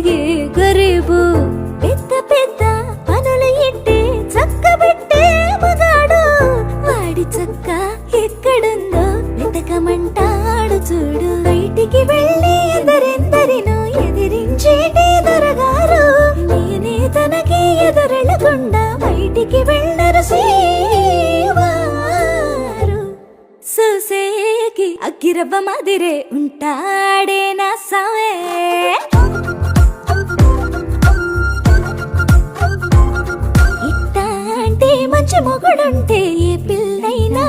తిరిగే గరీబు పెద్ద పెద్ద పనులు ఇట్టే చక్కబెట్టే మగాడు వాడి చక్క ఎక్కడుందో వెతకమంటాడు చూడు బయటికి వెళ్ళి ఎందరెందరినో ఎదిరించేటి దొరగారు నేనే తనకి ఎదురెళ్ళకుండా బయటికి వెళ్ళరు శ్రీవారు చూసేకి అగ్గిరవ్వ మాదిరే ఉంటాడే నా సావే ఇట్టాంటి మంచి మొగుడుంటే ఏ పిల్లైనా